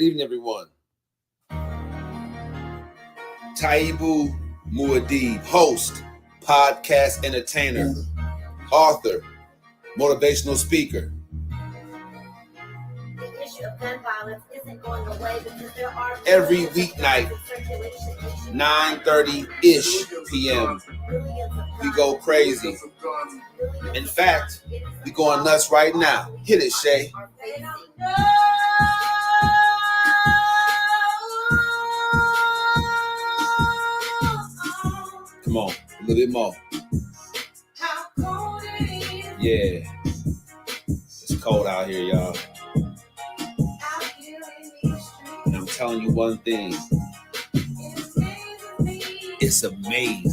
Good evening, everyone. Taibu Muad'Dib, host, podcast entertainer, author, motivational speaker. The issue of gun violence isn't going away because there are every weeknight, 9:30-ish p.m. We go crazy. In fact, we going nuts right now. Hit it, Shay. Come on, a little bit more. Yeah. It's cold out here, y'all. And I'm telling you one thing. It's amazing.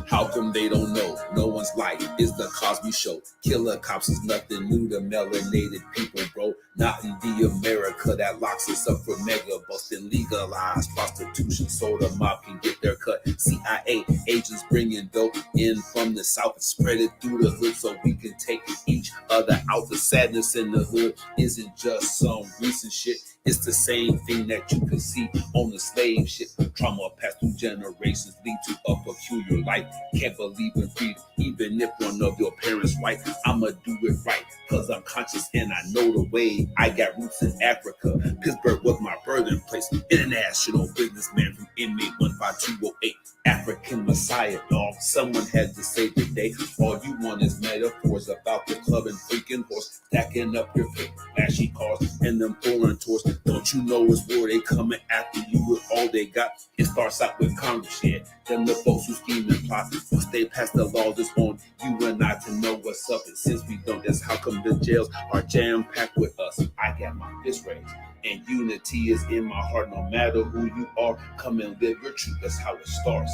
How come they don't know? No one's life is the Cosby Show. Killer cops is nothing new to melanated people, bro. Not in the America that locks us up for mega busting, legalized prostitution so the mob can get their cut. CIA agents bringing dope in from the south and spread it through the hood so we can take each other out. The sadness in the hood isn't just some recent shit. It's the same thing that you can see on the slave ship. Trauma passed through generations lead to a peculiar life. Can't believe in freedom, even if one of your parents white. I'ma do it right, cause I'm conscious and I know the way. I got roots in Africa. Pittsburgh was my birthing place. International businessman from inmate 15208. African Messiah, dog. Someone had to save the day. All you want is metaphors about the club and freaking horse. Stacking up your paper, flashy cars, and them foreign tours. Don't you know it's war? They coming after you with all they got. It starts out with Congress, yeah. Them the folks who scheme and plot. Once they pass the laws, it's on you and I to know what's up. And since we don't, that's how come the jails are jam-packed with us. I got my fist raised. And unity is in my heart. No matter who you are, come and live your truth. That's how it starts.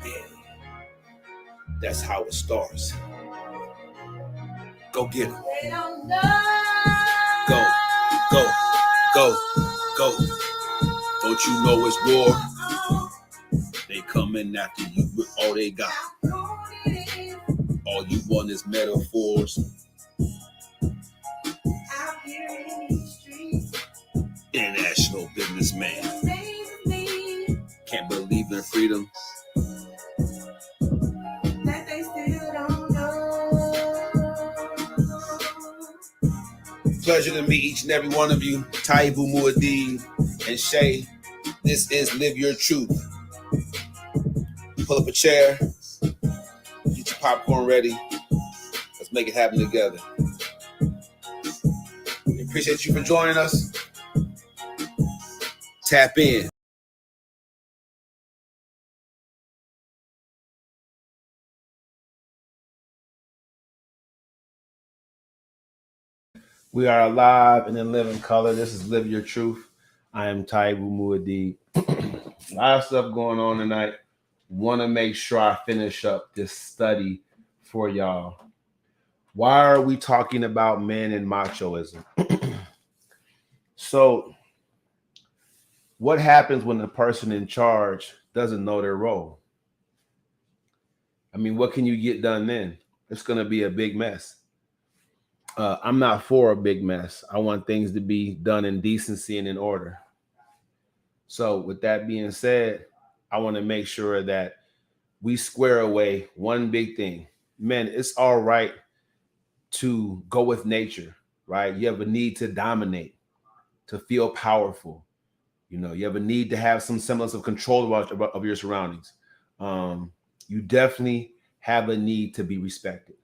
Yeah. That's how it starts. Go get them. They don't know. Go, go, go, go. Don't you know it's war? They coming after you with all they got. All you want is metaphors. International businessman. Can't believe in freedom. That they still don't know. Pleasure to meet each and every one of you. Taibu Muad'Dib and Shay. This is Live Your Truth. Pull up a chair. Get your popcorn ready. Let's make it happen together. We appreciate you for joining us. Tap in. We are alive and in living color. This is Live Your Truth. I am Taibu Muad'Dib. A lot of stuff going on tonight. Want to make sure I finish up this study for y'all. Why are we talking about men and machoism? So, what happens when the person in charge doesn't know their role? I mean, what can you get done then? It's going to be a big mess. I'm not for a big mess. I want things to be done in decency and in order. So with that being said, I want to make sure that we square away one big thing. Men, it's all right to go with nature, right? You have a need to dominate, to feel powerful. You know, you have a need to have some semblance of control of your surroundings. You definitely have a need to be respected.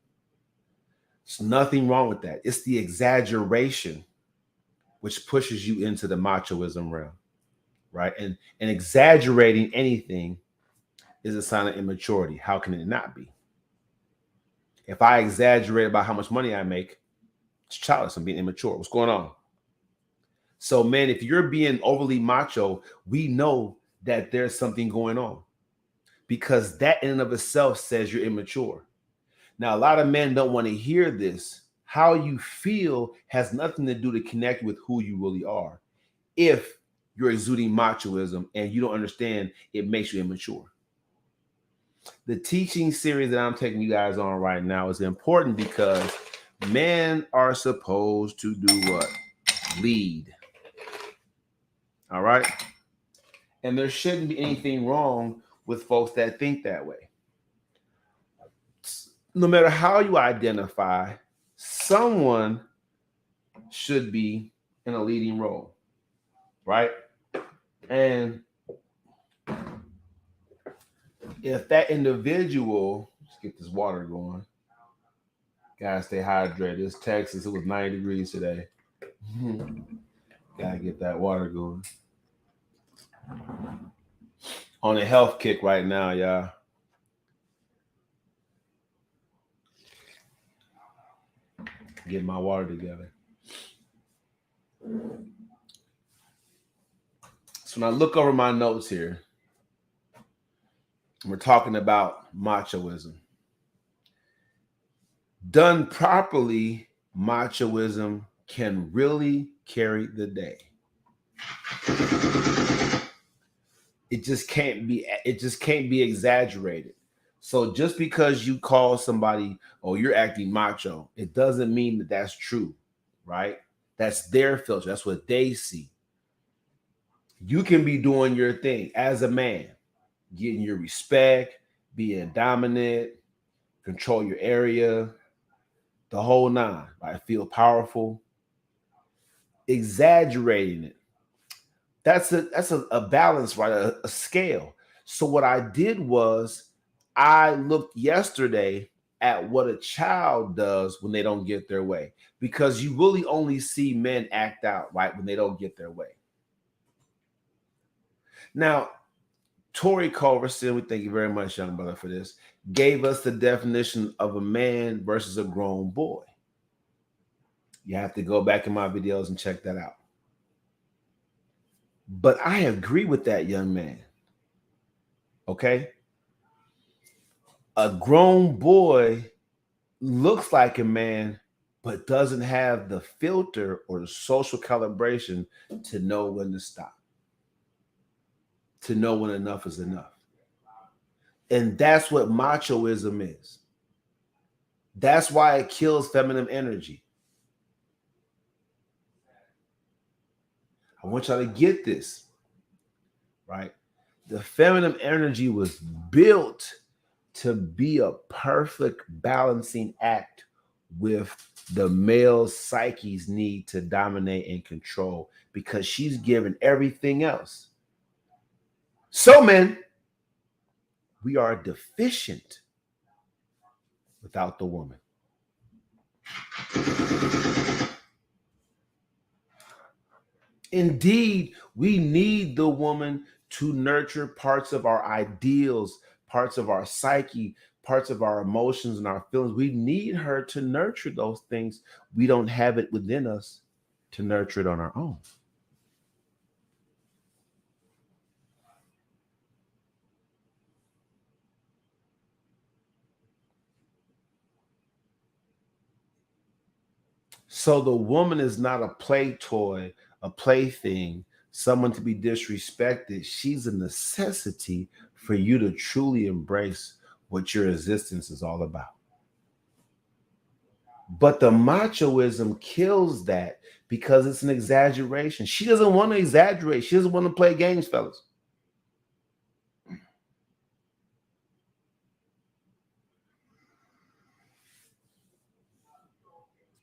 There's nothing wrong with that. It's the exaggeration which pushes you into the machoism realm, right? And exaggerating anything is a sign of immaturity. How can it not be? If I exaggerate about how much money I make, it's childish. I'm being immature. What's going on? So, man, if you're being overly macho, we know that there's something going on because that in and of itself says you're immature. Now, a lot of men don't want to hear this. How you feel has nothing to do to connect with who you really are. If you're exuding machoism and you don't understand, it makes you immature. The teaching series that I'm taking you guys on right now is important because Men are supposed to do what? Lead. All right. And there shouldn't be anything wrong with folks that think that way. No matter how you identify, someone should be in a leading role, right? And if that individual, let's get this water going. Gotta stay hydrated. It's Texas. It was 90 degrees today. Gotta get that water going. On a health kick right now, y'all. Get my water together. So when I look over my notes here, we're talking about machoism. Done properly, machoism can really carry the day. It just can't be exaggerated. So just because you call somebody, oh, you're acting macho, it doesn't mean that that's true, right? That's their filter. That's what they see. You can be doing your thing as a man, getting your respect, being dominant, control your area, the whole nine, right? Feel powerful. Exaggerating it. That's a balance, right? A scale. So what I did was I looked yesterday at what a child does when they don't get their way, because you really only see men act out, right, when they don't get their way. Now, Tori Culverson, we thank you very much, young brother, for this, gave us the definition of a man versus a grown boy. You have to go back in my videos and check that out. But I agree with that young man. Okay? A grown boy looks like a man, but doesn't have the filter or the social calibration to know when to stop, to know when enough is enough. And that's what machoism is. That's why it kills feminine energy. I want y'all to get this, right? The feminine energy was built to be a perfect balancing act with the male psyche's need to dominate and control, because she's given everything else. So, men, we are deficient without the woman. Indeed, we need the woman to nurture parts of our ideals, parts of our psyche, parts of our emotions and our feelings. We need her to nurture those things. We don't have it within us to nurture it on our own. So the woman is not a play toy, a plaything, someone to be disrespected. She's a necessity for you to truly embrace what your existence is all about. But the machoism kills that because it's an exaggeration. She doesn't want to exaggerate. She doesn't want to play games, fellas.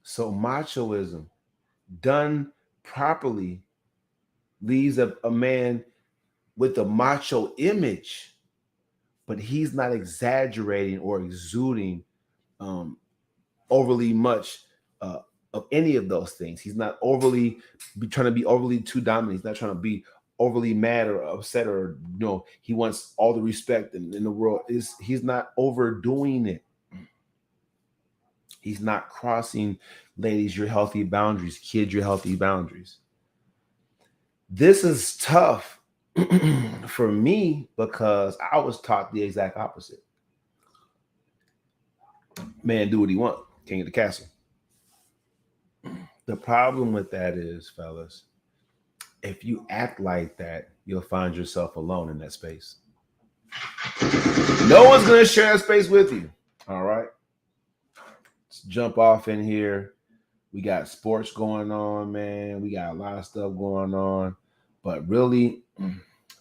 So machoism done properly leaves a man with a macho image, but he's not exaggerating or exuding overly much of any of those things. He's not overly trying to be overly too dominant. He's not trying to be overly mad or upset, or he wants all the respect in the world. He's not overdoing it. He's not crossing, ladies, your healthy boundaries, kids, your healthy boundaries. This is tough for me because I was taught the exact opposite. Man, do what he want. King of the castle. The problem with that is, fellas, if you act like that, you'll find yourself alone in that space. No one's going to share that space with you. All right. jump off in here. We got sports going on, man. We got a lot of stuff going on. But really,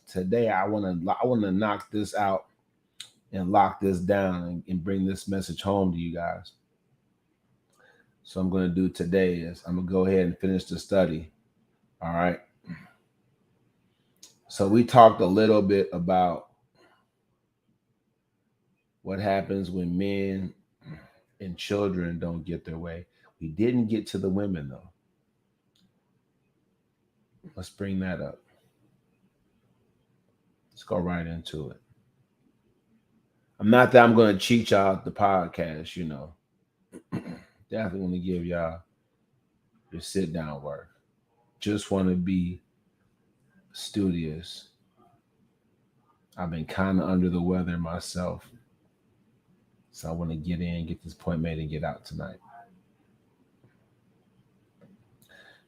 today I want to knock this out and lock this down and bring this message home to you guys. So I'm going to do today is I'm going to go ahead and finish the study. All right. So we talked a little bit about what happens when men and children don't get their way. We didn't get to the women though. Let's bring that up. Let's go right into it. I'm not that I'm going to cheat y'all the podcast, you know. Definitely want to give y'all your sit down work. Just want to be studious. I've been kind of under the weather myself. So I want to get in, get this point made, and get out tonight.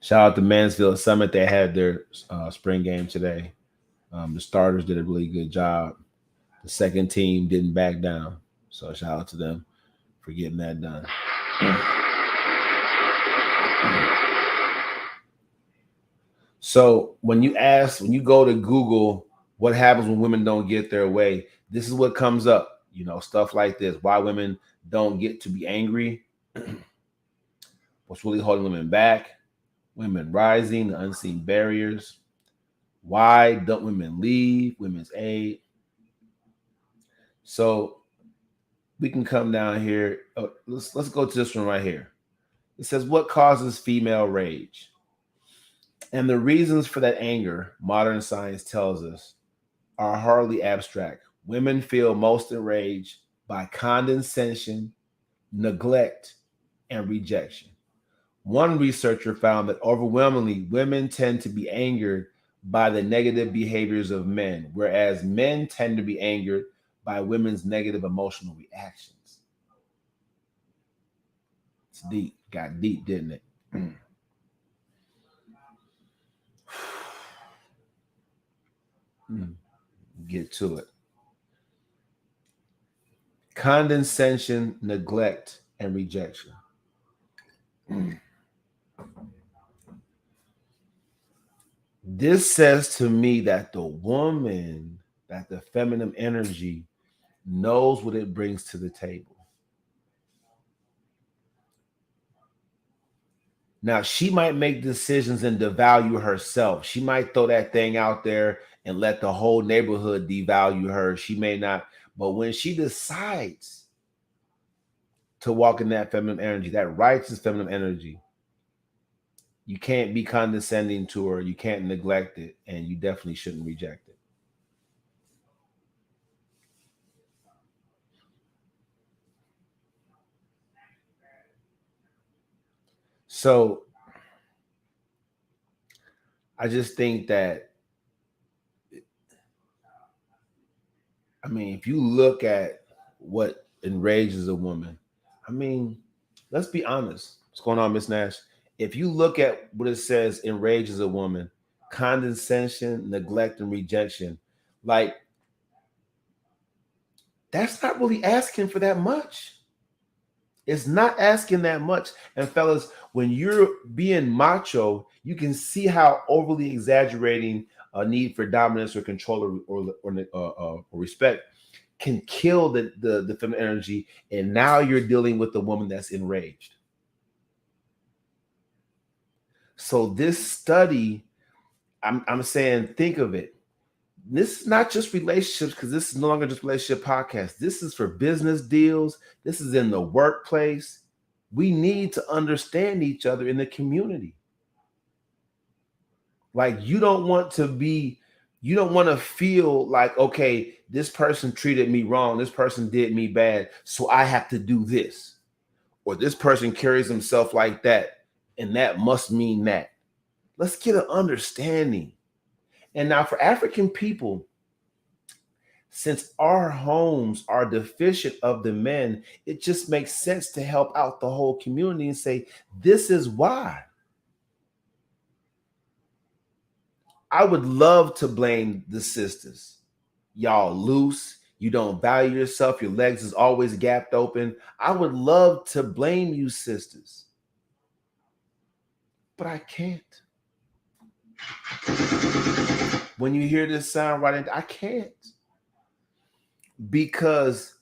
Shout out to Mansfield Summit. They had their spring game today. The starters did a really good job. The second team didn't back down. So shout out to them for getting that done. So when you go to Google what happens when women don't get their way, this is what comes up. You know, stuff like this. Why women don't get to be angry. What's really holding women back. Women rising, the unseen barriers. Why don't women leave? Women's aid. So we can come down here. Oh, let's go to this one right here. It says, what causes female rage? And the reasons for that anger, modern science tells us, are hardly abstract. Women feel most enraged by condescension, neglect, and rejection. One researcher found that overwhelmingly women tend to be angered by the negative behaviors of men, whereas men tend to be angered by women's negative emotional reactions. It's deep. Got deep, didn't it? Get to it. Condescension, neglect, and rejection. This says to me that the woman, that the feminine energy knows what it brings to the table. Now, she might make decisions and devalue herself. She might throw that thing out there and let the whole neighborhood devalue her. She may not. But when she decides to walk in that feminine energy, that righteous feminine energy, you can't be condescending to her. You can't neglect it. And you definitely shouldn't reject it. So I just think that, I mean, if you look at what enrages a woman, I mean, let's be honest. What's going on, Miss Nash? If you look at what it says enrages a woman, condescension, neglect, and rejection, like, that's not really asking for that much. It's not asking that much. And fellas, when you're being macho, you can see how overly exaggerating a need for dominance or control or respect can kill the feminine energy. And now you're dealing with a woman that's enraged. So this study, I'm saying, think of it. This is not just relationships, because this is no longer just relationship podcast. This is for business deals. This is in the workplace. We need to understand each other in the community. Like, you don't want to feel like, okay, this person treated me wrong. This person did me bad. So I have to do this. Or this person carries himself like that, and that must mean that. Let's get an understanding. And now for African people, since our homes are deficient of the men, it just makes sense to help out the whole community and say, this is why. I would love to blame the sisters. Y'all loose. You don't value yourself. Your legs is always gapped open. I would love to blame you, sisters, but I can't. When you hear this sound right, I can't, because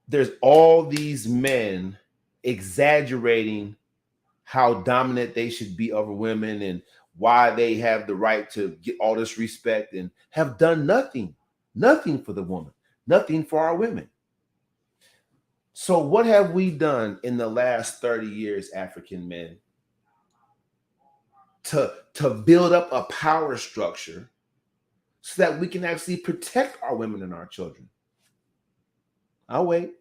there's all these men exaggerating how dominant they should be over women and why they have the right to get all this respect, and have done nothing for the woman, nothing for our women. So what have we done in the last 30 years, African men, to build up a power structure so that we can actually protect our women and our children? I'll wait.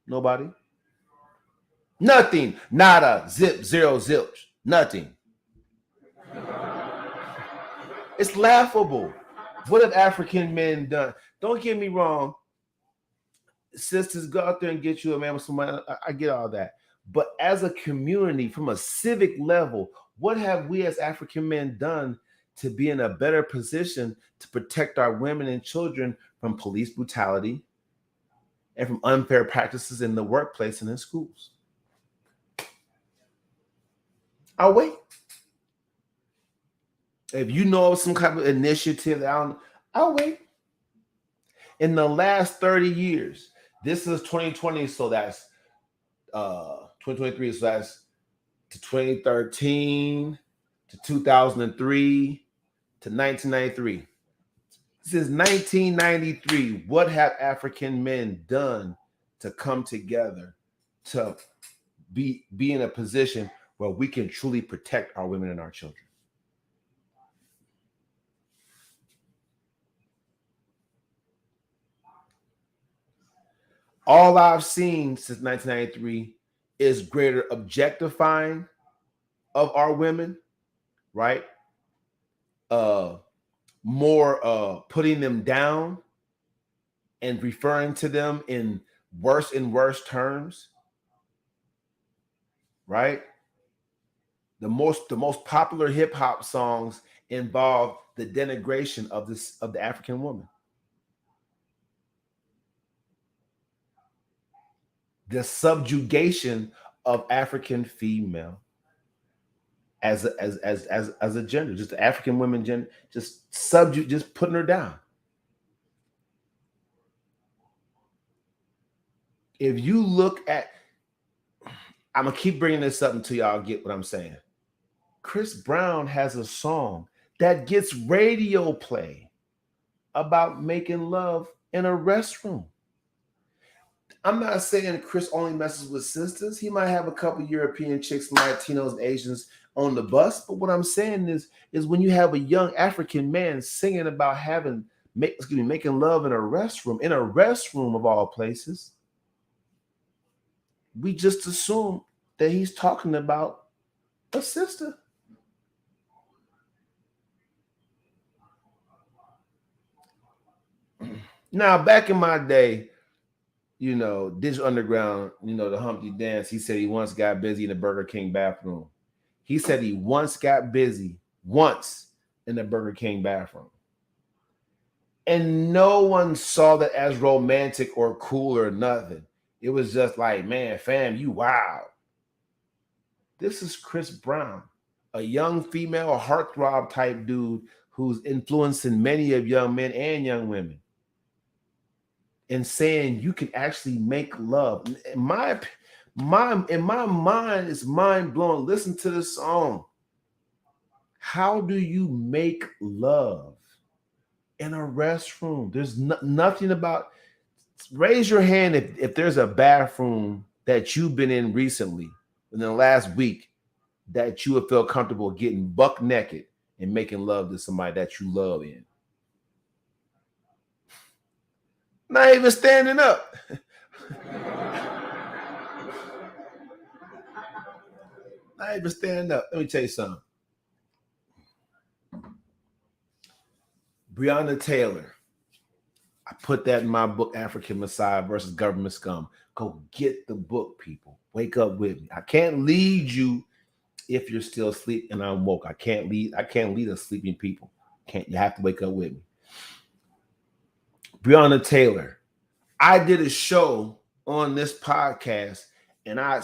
Nobody. Nothing. Nada. Zip. Zero. Zilch. Nothing. It's laughable. What have African men done? Don't get me wrong. Sisters, go out there and get you a man with somebody. I get all that. But as a community, from a civic level, what have we as African men done to be in a better position to protect our women and children from police brutality and from unfair practices in the workplace and in schools? I'll wait. If you know of some kind of initiative, I'll wait. In the last 30 years, this is 2020, so that's 2023, so that's to 2013 to 2003 to 1993. Since 1993, what have African men done to come together to be in a position where we can truly protect our women and our children? All I've seen since 1993 is greater objectifying of our women, right? More putting them down and referring to them in worse and worse terms, right? The most popular hip hop songs involve the denigration of the African woman. The subjugation of African female as a gender, just the African women gender, just putting her down. If you look at, I'm gonna keep bringing this up until y'all get what I'm saying. Chris Brown has a song that gets radio play about making love in a restroom. I'm not saying Chris only messes with sisters. He might have a couple European chicks, Latinos, and Asians on the bus. But what I'm saying is when you have a young African man singing about making love in a restroom of all places, we just assume that he's talking about a sister. Now, back in my day, Digital Underground, the Humpty Dance, he said he once got busy in the Burger King bathroom. He said he once got busy in the Burger King bathroom. And no one saw that as romantic or cool or nothing. It was just like, man, fam, you wild. This is Chris Brown, a young female heartthrob type dude who's influencing many of young men and young women, and saying you can actually make love. In my mind, it's mind blowing. Listen to this song. How do you make love in a restroom? There's nothing about. Raise your hand if there's a bathroom that you've been in recently, in the last week, that you would feel comfortable getting buck naked and making love to somebody that you love in. Not even standing up. Not even standing up. Let me tell you something. Breonna Taylor. I put that in my book, African Messiah versus Government Scum. Go get the book, people. Wake up with me. I can't lead you if you're still asleep and I'm woke. I can't lead us sleeping people. You have to wake up with me. Breonna Taylor. I did a show on this podcast and I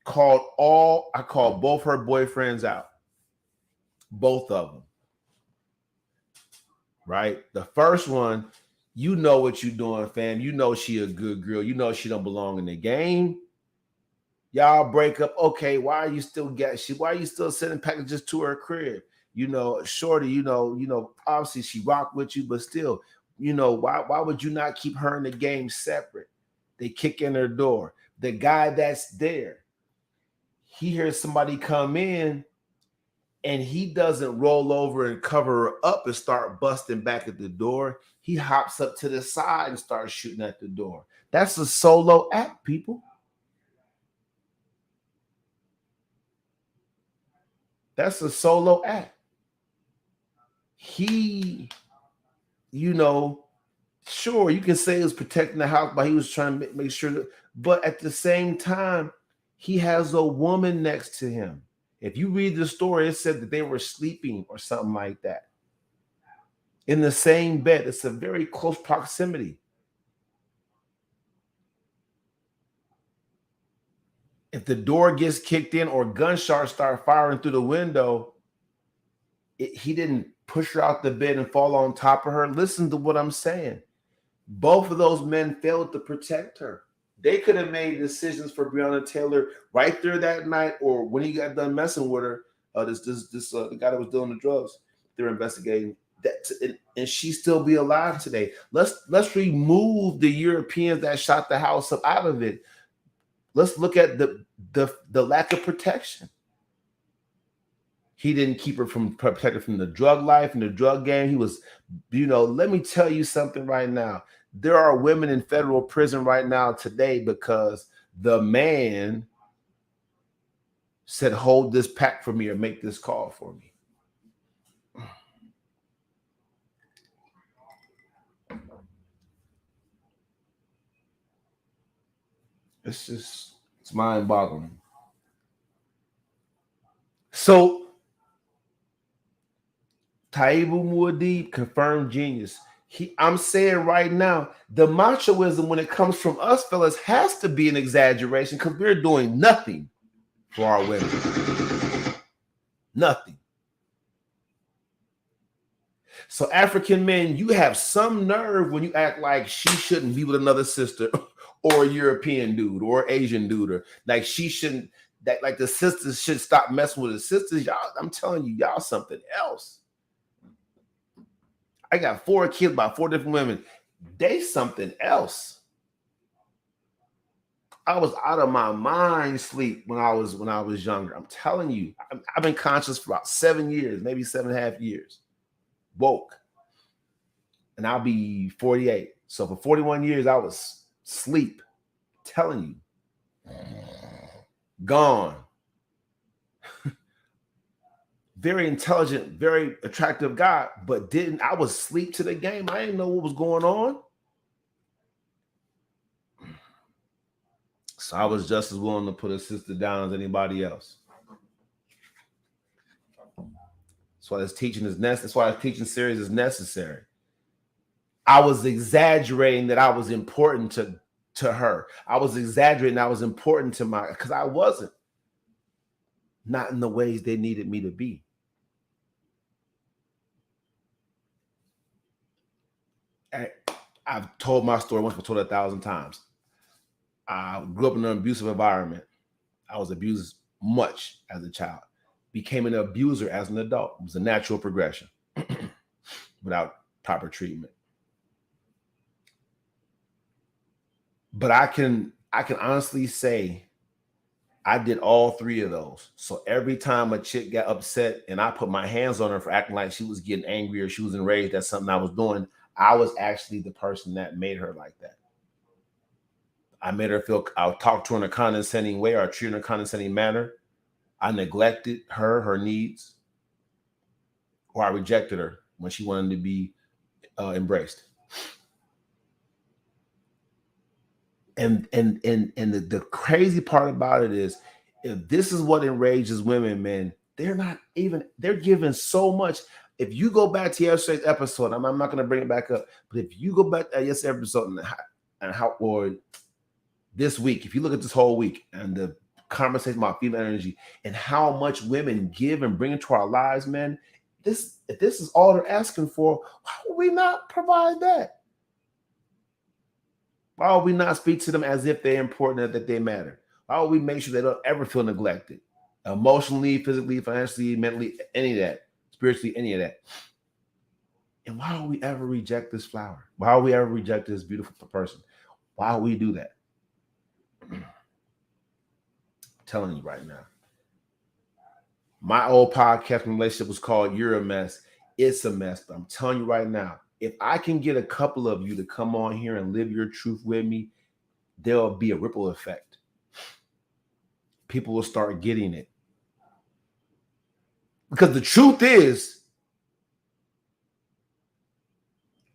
called both her boyfriends out. Both of them. Right? The first one, you know what you doing, fam. You know she a good girl. You know she don't belong in the game. Y'all break up. Okay, why are you still why are you still sending packages to her crib? You know, shorty, obviously she rocked with you, but still, why would you not keep her in the game separate? They kick in her door. The guy that's there, he hears somebody come in and he doesn't roll over and cover her up and start busting back at the door. He hops up to the side and starts shooting at the door. That's a solo act, people. That's a solo act. He, sure, you can say he was protecting the house, but he was trying to make sure that, but at the same time, he has a woman next to him. If you read the story, it said that they were sleeping or something like that in the same bed. It's a very close proximity. If the door gets kicked in or gunshots start firing through the window, he didn't push her out the bed and fall on top of her. Listen to what I'm saying. Both of those men failed to protect her. They could have made decisions for Breonna Taylor right there that night, or when he got done messing with her. The guy that was doing the drugs, they're investigating that, and she still be alive today. Let's remove the Europeans that shot the house up out of it. Let's look at the lack of protection. He didn't keep her from protected from the drug life and the drug game. He was, let me tell you something right now. There are women in federal prison right now today because the man said, hold this pack for me or make this call for me. It's mind-boggling. So Taibu Muad'Dib, confirmed genius. I'm saying right now, the machoism when it comes from us fellas has to be an exaggeration because we're doing nothing for our women. Nothing. So African men, you have some nerve when you act like she shouldn't be with another sister or a European dude or Asian dude, or like she shouldn't, that like the sisters should stop messing with the sisters. Y'all, I'm telling you, y'all something else. I got 4 kids by 4 different women. They something else. I was out of my mind sleep when I was younger. I'm telling you, I've been conscious for about 7 years, maybe 7.5 years. Woke. And I'll be 48. So for 41 years, I was asleep. I'm telling you. Gone. Very intelligent, very attractive guy, but I was asleep to the game. I didn't know what was going on. So I was just as willing to put a sister down as anybody else. That's why this teaching is necessary. That's why this teaching series is necessary. I was exaggerating that I was important to her. I was exaggerating I was important to because I wasn't. Not in the ways they needed me to be. I've told my story once, I've told it 1,000 times. I grew up in an abusive environment. I was abused much as a child. Became an abuser as an adult. It was a natural progression without proper treatment. But I can honestly say I did all 3 of those. So every time a chick got upset and I put my hands on her for acting like she was getting angry or she was enraged at something I was doing, I was actually the person that made her like that. I made her feel, I'll talk to her in a condescending way or treat her in a condescending manner. I neglected her needs, or I rejected her when she wanted to be embraced. And the crazy part about it is, if this is what enrages women, man, they're given so much. if you go back to yesterday's episode, I'm not going to bring it back up, but if you go back to yesterday's episode and how or this week, if you look at this whole week and the conversation about female energy and how much women give and bring into our lives, man, if this is all they're asking for, why would we not provide that? Why would we not speak to them as if they're important, that they matter? Why would we make sure they don't ever feel neglected? Emotionally, physically, financially, mentally, any of that, spiritually, any of that. And why would we ever reject this flower? Why would we ever reject this beautiful person? Why would we do that? I'm telling you right now. My old podcast relationship was called You're a Mess. It's a mess. But I'm telling you right now, if I can get a couple of you to come on here and live your truth with me, there'll be a ripple effect. People will start getting it. Because the truth is,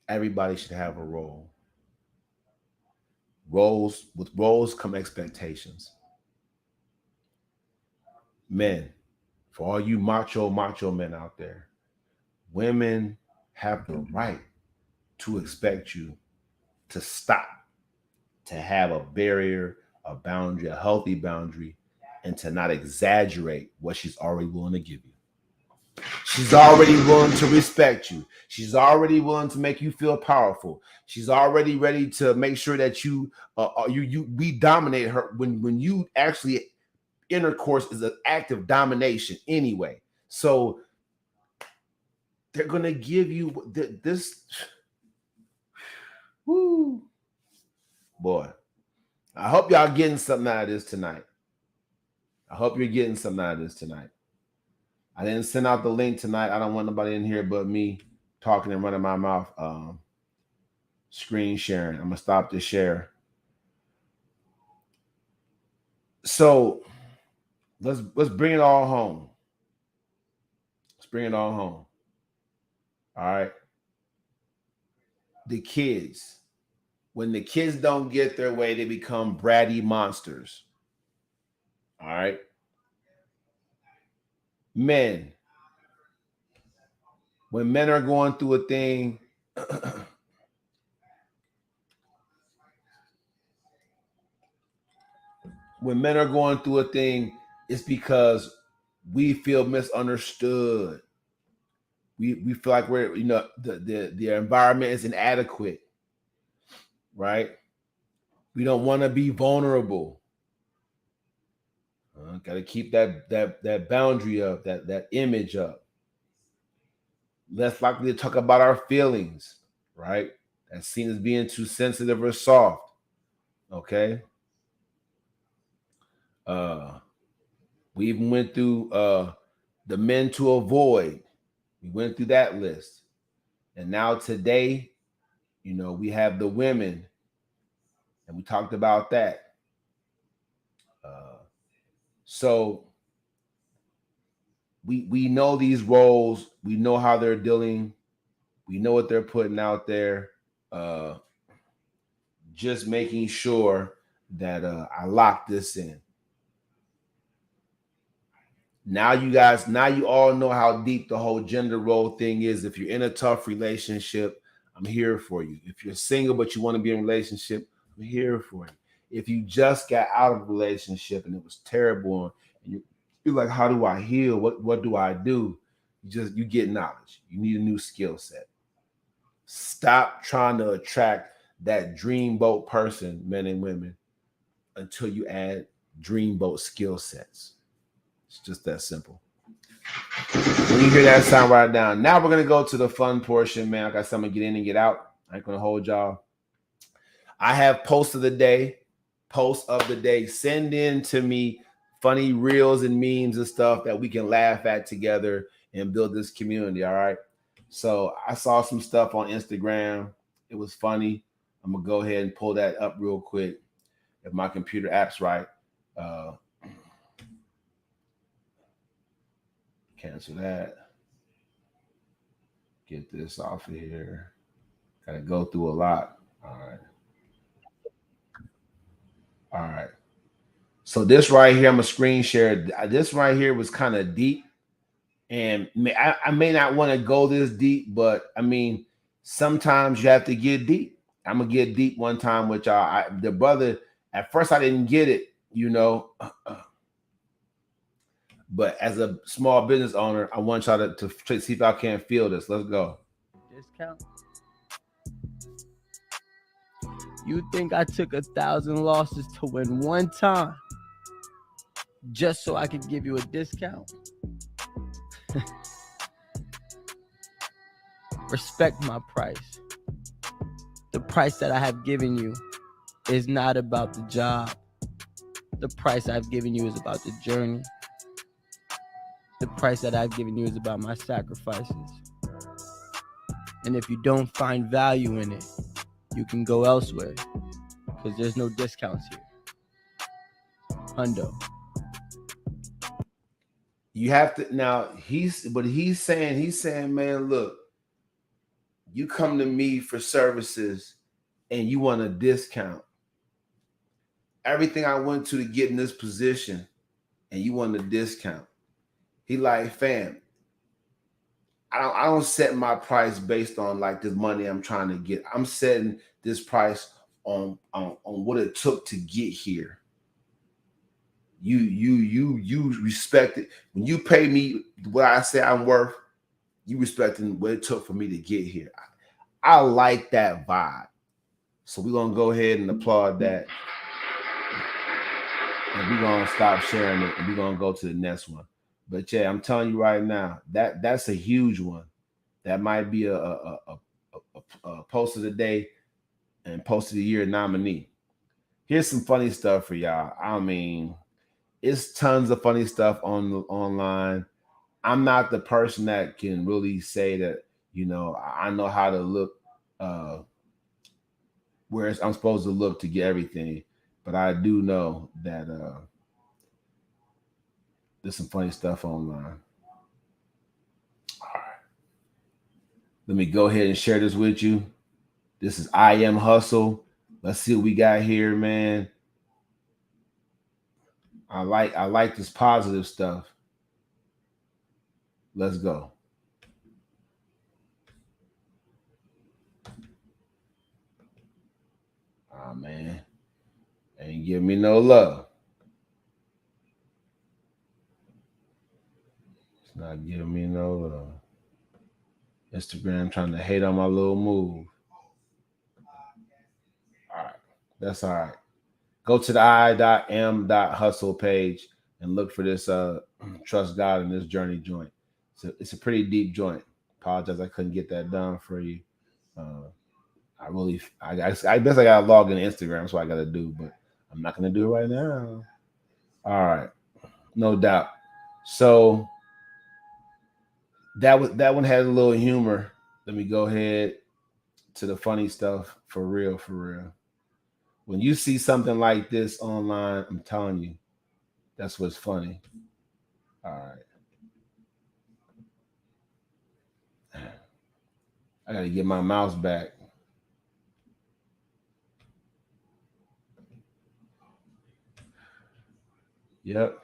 everybody should have a role. With roles come expectations. Men, for all you macho men out there, women have the right to expect you to stop, to have a barrier, a boundary, a healthy boundary, and to not exaggerate what she's already willing to give you. She's already willing to respect you. She's already willing to make you feel powerful. She's already ready to make sure that we dominate her when you actually intercourse is an act of domination anyway. So they're gonna give you this. Woo, boy! I hope y'all getting something out of this tonight. I hope you're getting something out of this tonight. I didn't send out the link tonight. I don't want nobody in here but me talking and running my mouth. Screen sharing. I'm gonna stop the share. So let's bring it all home. Let's bring it all home. All right. The kids. When the kids don't get their way, they become bratty monsters. All right. Men. When men are going through a thing, it's because we feel misunderstood. We feel like we're, the environment is inadequate, right? We don't want to be vulnerable. Got to keep that boundary up, that image up. Less likely to talk about our feelings, right? That's seen as being too sensitive or soft. Okay. We even went through the men to avoid. We went through that list. And now today, we have the women, and we talked about that. So we know these roles. We know how they're dealing. We know what they're putting out there. Just making sure that I lock this in. Now you all know how deep the whole gender role thing is. If you're in a tough relationship, I'm here for you. If you're single but you want to be in a relationship, I'm here for you. If you just got out of a relationship and it was terrible, and you're like, how do I heal? What do I do? You get knowledge. You need a new skill set. Stop trying to attract that dreamboat person, men and women, until you add dreamboat skill sets. It's just that simple. When you hear that sound, write it down. Now we're going to go to the fun portion, man. Like I said, I'm going to get in and get out. I ain't going to hold y'all. I have post of the day. Send in to me funny reels and memes and stuff that we can laugh at together and build this community, all right? So I saw some stuff on Instagram. It was funny. I'm going to go ahead and pull that up real quick if my computer app's right. Cancel that. Get this off of here. Gotta go through a lot. All right. So this right here, I'm a screen share. This right here was kind of deep. And I may not want to go this deep, but I mean, sometimes you have to get deep. I'm gonna get deep one time with y'all. The brother, at first I didn't get it, but as a small business owner, I want y'all to see if I can't feel this. Let's go. Discount. You think I took 1,000 losses to win one time just so I could give you a discount? Respect my price. The price that I have given you is not about the job. The price I've given you is about the journey. The price that I've given you is about my sacrifices. And if you don't find value in it, you can go elsewhere, because there's no discounts here. Hundo. You have to now. He's saying, man, look, you come to me for services, and you want a discount. Everything I went to get in this position, and you want a discount. He like, fam, I don't set my price based on like this money I'm trying to get. I'm setting this price on what it took to get here. You respect it. When you pay me what I say I'm worth, you respecting what it took for me to get here. I like that vibe. So we're gonna go ahead and applaud that. And we're gonna stop sharing it and we're gonna go to the next one. But yeah, I'm telling you right now, that's a huge one. That might be a post of the day and post of the year nominee. Here's some funny stuff for y'all. I mean, it's tons of funny stuff online. I'm not the person that can really say that, I know how to look where I'm supposed to look to get everything. But I do know that there's some funny stuff online. All right. Let me go ahead and share this with you. This is I Am Hustle. Let's see what we got here, man. I like this positive stuff. Let's go. Oh man. Ain't give me no love. It's not giving me no love. Instagram trying to hate on my little move. All right. That's all right. Go to the I.M.Hustle page and look for this Trust God in this journey joint. So it's a pretty deep joint. Apologize I couldn't get that done for you. I guess I gotta log in Instagram. That's what I gotta do, but I'm not gonna do it right now. All right, no doubt. So that one had a little humor. Let me go ahead to the funny stuff for real, for real. When you see something like this online, I'm telling you, that's what's funny. All right. I gotta get my mouse back. Yep.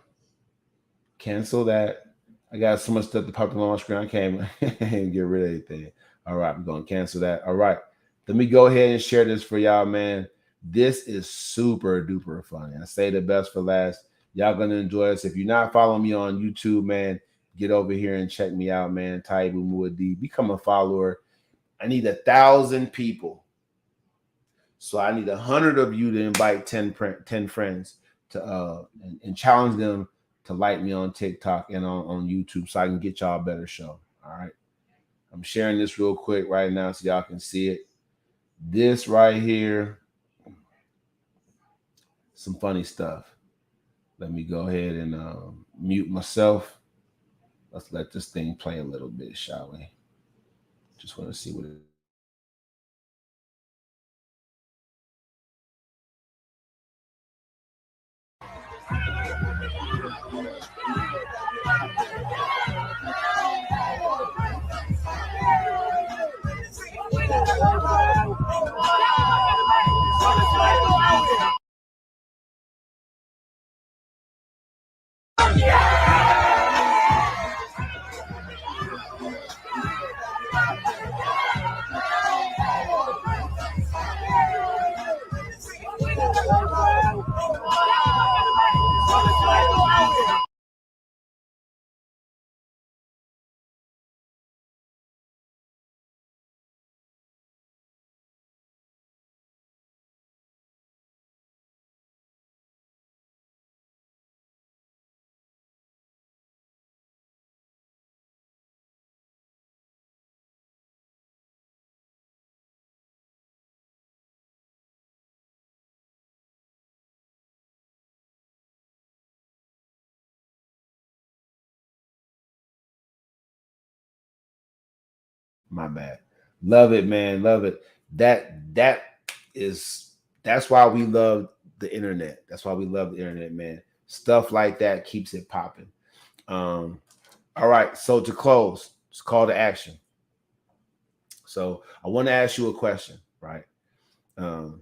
Cancel that. I got so much stuff to pop up on my screen. I can't even get rid of anything. All right, I'm gonna cancel that. All right. Let me go ahead and share this for y'all, man. This is super duper funny. I say the best for last. Y'all gonna enjoy this. If you're not following me on YouTube, man, get over here and check me out, man. Taibu Muadi. Become a follower. I need 1,000 people. So I need 100 of you to invite 10 friends to and challenge them to like me on TikTok and on YouTube so I can get y'all a better show. All right. I'm sharing this real quick right now so y'all can see it. This right here, some funny stuff. Let me go ahead and mute myself. Let's let this thing play a little bit, shall we? Just want to see what it is. My bad. Love it, man. Love it. That is that's why we love the internet. That's why we love the internet, man. Stuff like that keeps it popping. Um, all right. So to close, it's call to action. So I want to ask you a question, right? Um,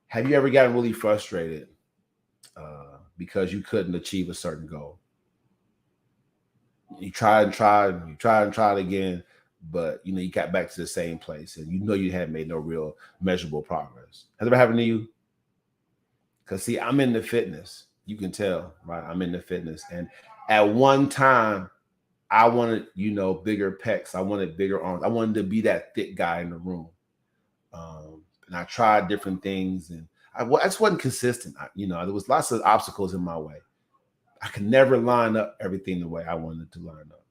have you ever gotten really frustrated because you couldn't achieve a certain goal? You tried and tried, and you tried and tried again, but you got back to the same place, and you had made no real measurable progress. Has it ever happened to you? Because see, I'm into fitness. You can tell, right? I'm into fitness, and at one time, I wanted, bigger pecs. I wanted bigger arms. I wanted to be that thick guy in the room. And I tried different things, and I just wasn't consistent. There was lots of obstacles in my way. I could never line up everything the way I wanted to line up.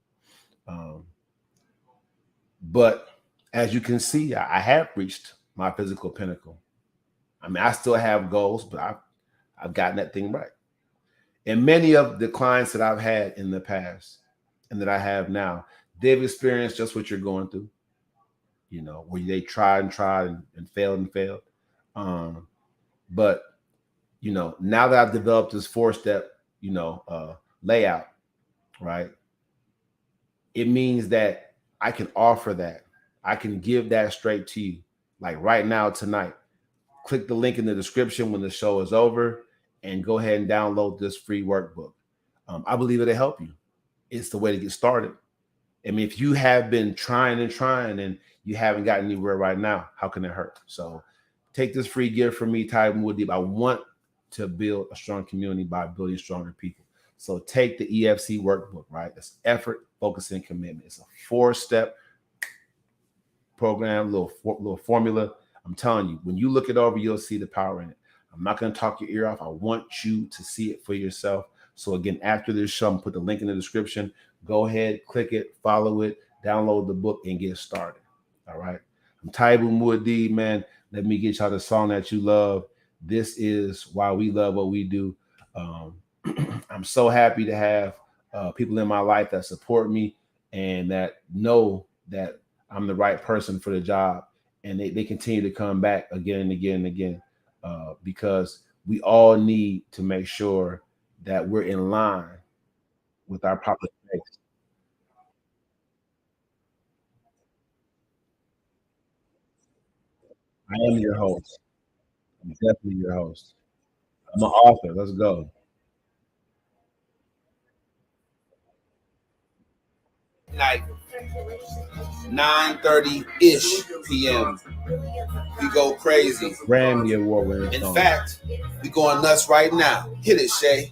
Um, but as you can see, I have reached my physical pinnacle. I mean, I still have goals, but I've gotten that thing right. And many of the clients that I've had in the past and that I have now, they've experienced just what you're going through, where they tried and tried and failed and failed. But, now that I've developed this 4-step, layout, right? It means that I can offer that. I can give that straight to you. Like right now, tonight, click the link in the description when the show is over and go ahead and download this free workbook. I believe it'll help you. It's the way to get started. I mean, if you have been trying and you haven't gotten anywhere right now, how can it hurt? So take this free gift from me, Ty Wooddeep. I want to build a strong community by building stronger people. So take the EFC workbook, right? It's effort, focus, and commitment. It's a 4-step program, little formula. I'm telling you, when you look it over, you'll see the power in it. I'm not going to talk your ear off. I want you to see it for yourself. So again, after this show, I'm put the link in the description. Go ahead, click it, follow it, download the book, and get started. All right. I'm Taibu Muad'Dib, man. Let me get y'all the song that you love. This is why we love what we do. I'm so happy to have people in my life that support me and that know that I'm the right person for the job. And they continue to come back again and again and again because we all need to make sure that we're in line with our proper space. I am your host. I'm definitely your host. I'm an author. Let's go. Night, 9:30 ish p.m. We go crazy. Grammy Award winning. In fact, we going nuts right now. Hit it, Shay.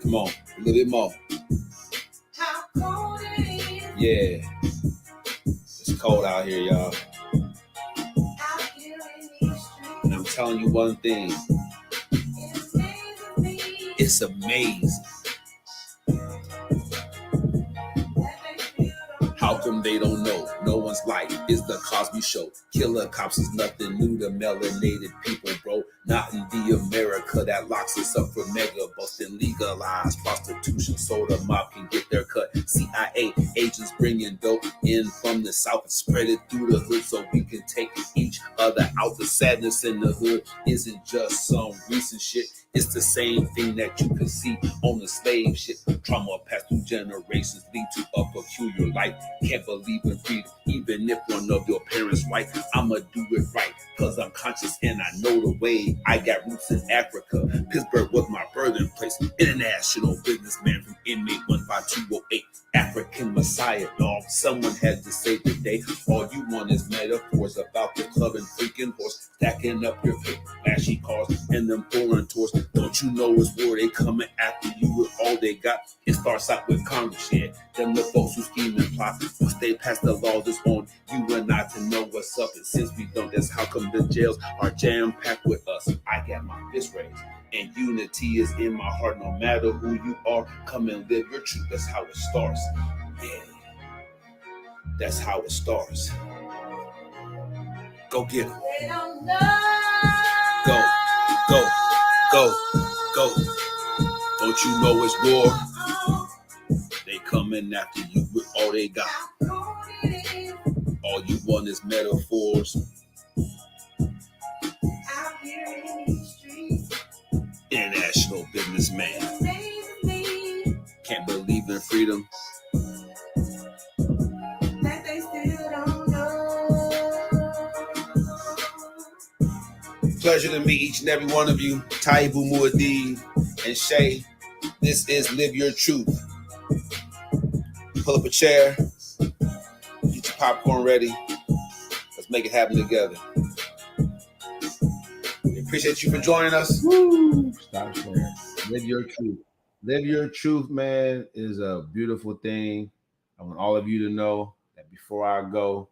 Come on, a little bit more. Yeah, it's cold out here, y'all. And I'm telling you one thing. It's amazing. How come they don't know? No one's life is the Cosby Show. Killer cops is nothing new to melanated people, bro. Not in the America that locks us up for mega busting, legalized prostitution so the mob can get their cut. CIA agents bringing dope in from the south and spread it through the hood so we can take each other out. The sadness in the hood isn't just some recent shit. It's the same thing that you can see on the slave ship. Trauma passed through generations lead to a peculiar life. Can't believe in freedom, even if one of your parents white. I'ma do it right, cause I'm conscious and I know the way. I got roots in Africa. Pittsburgh was my birthing place. International businessman from inmate 15208. African Messiah, dog. Someone had to save the day. All you want is metaphors about the club and freaking horse. Stacking up your paper, flashy cars, and them foreign tours. Don't you know it's war? They coming after you with all they got. It starts out with Congress, yeah. Them the folks who scheme and plot. Once they pass the laws, it's on you and I to know what's up. And since we don't, that's how come the jails are jam-packed with us. I got my fist raised. And unity is in my heart. No matter who you are, come and live your truth. That's how it starts. Yeah, that's how it starts. Go get it. Go, go, go. Go. Don't you know it's war? They coming after you with all they got. All you want is metaphors. Out here in these streets, International businessman. Can't believe in freedom. that they still don't know. Pleasure to meet each and every one of you. Taibu Muad'Dib and Shay. This is Live Your Truth. Pull up a chair. Get your popcorn ready. Let's make it happen together. We appreciate you for joining us. Woo! Stop sharing. Live your truth. Live your truth, man, is a beautiful thing. I want all of you to know that before I go,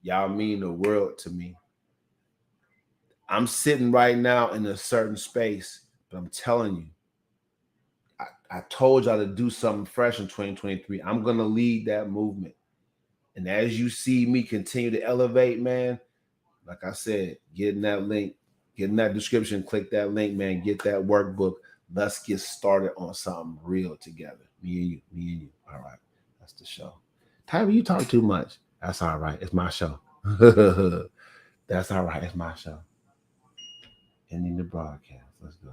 y'all mean the world to me. I'm sitting right now in a certain space, but I'm telling you, I told y'all to do something fresh in 2023. I'm going to lead that movement. And as you see me continue to elevate, man, like I said, get in that link, get in that description, click that link, man, get that workbook. Let's get started on something real together. Me and you. All right. That's the show. Tyler, you talk too much. That's all right. It's my show. That's all right. It's my show. Ending the broadcast. Let's go.